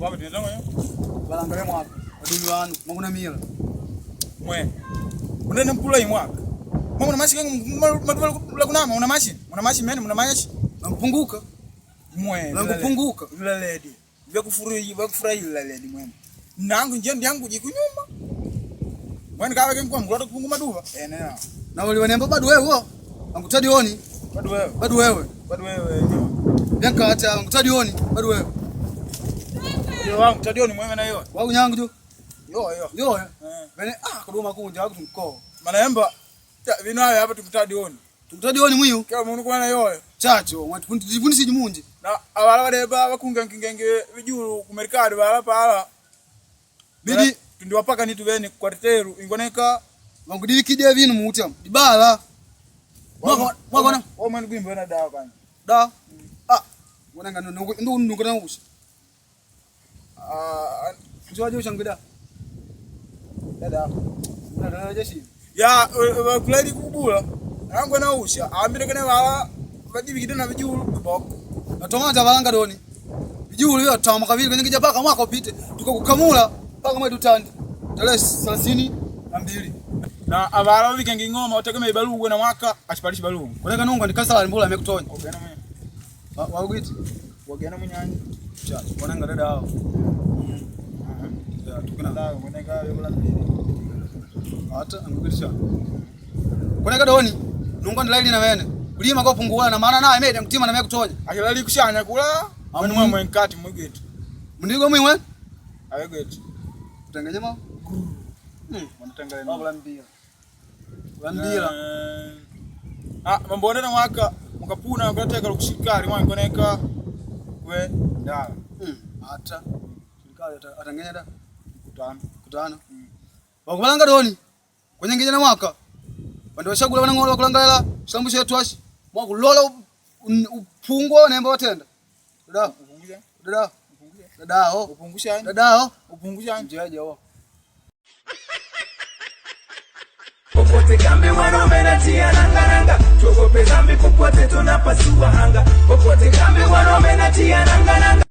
Baba tunataka hiyo. Balangale mwaka. Adulu wanu manguna mila. Mwe. Unaenda mpula hii mwaka. Mama una mashi madula kunama una mashi mene una mashi. Nakupunguka. Mwe. Nakupunguka. Vile lady. Vya kufurahi la lady mwe. Nangu nje ndiangu jikunyuma. Mwe nikawa kwa mgoro kupungu maduva. Nena. Na wali waniamba bado wewe. Angutadi oni. Bado wewe. Bado wewe. Bado wewe. Yanka hata angutadi oni. Bado wewe. Yo wangu tadioni mwe na yo. Wangu nyangu jo. Yo. Bene kuduma kunja wako tumko. Manaemba vinayo hapa tukutadioni. Tukutadioni mwiyo. Kwa mungu kwa na yo. Chacho, mwatufundisi jimunji. Na abala bale bakunga nkingenge bijuru ku mercado bala pala. Bidi tundiwapaka nitu bene kwa teteru ingoneka ngudili kide vinu mutia. Dibala. Mwakona. Wao mwana gwimbo na dawa kwani. Da. Mwananga ndo na ushi. Njoaje ushangida. Dada. Dada jeshi. Ya kulali kubula. Nango na usha. Ambire kana bala badibi kidana bijuru boko. Natomanja balanga doni. Bijuru yo tamuka vile kwenye paka mwaka upite. Tukakukamula paka mwetu tandi. Tarehe 32. Na abala wikenge ngoma utakeme balugu na mwaka ashipalisha balugu. Kuleka nunga nikasala mbula amekutonya. Ogena mwe. Wagwiti. Wagena mnyani. Cha, wananga dada hao. Ya tukuna Dawa mweneka yola. Hata angukilisha. Kuleka doni nunga ndilaili na wene. Kulima kwa pungula na maana naye mede mtima na amekutonya. Akilali kushanya kula. Amwe mwe nkati mwigeti. Mundigo mwiwe? Awegeti. Utengeje ma? Wanatangala ni. Wala mbira. Wambira. Mambo na mwaka mkapuna ukateka kushikari mwa ngoneka we ndala. Hata serikali atangenya da kutana. Wakubalanga doni. Kwenye ngije na mwaka. Wande washagula wana ngolo kulangala shambu shetu ashi. Mwa kulola upungo nemba watenda. Dada. Dada. Dada ho. Upungusha. Dada ho. Upungusha njeje ho. Popote kambi wanaume natia nanga tuogope zambi popote tunapasua anga. Popote kambi wanaume natia nanga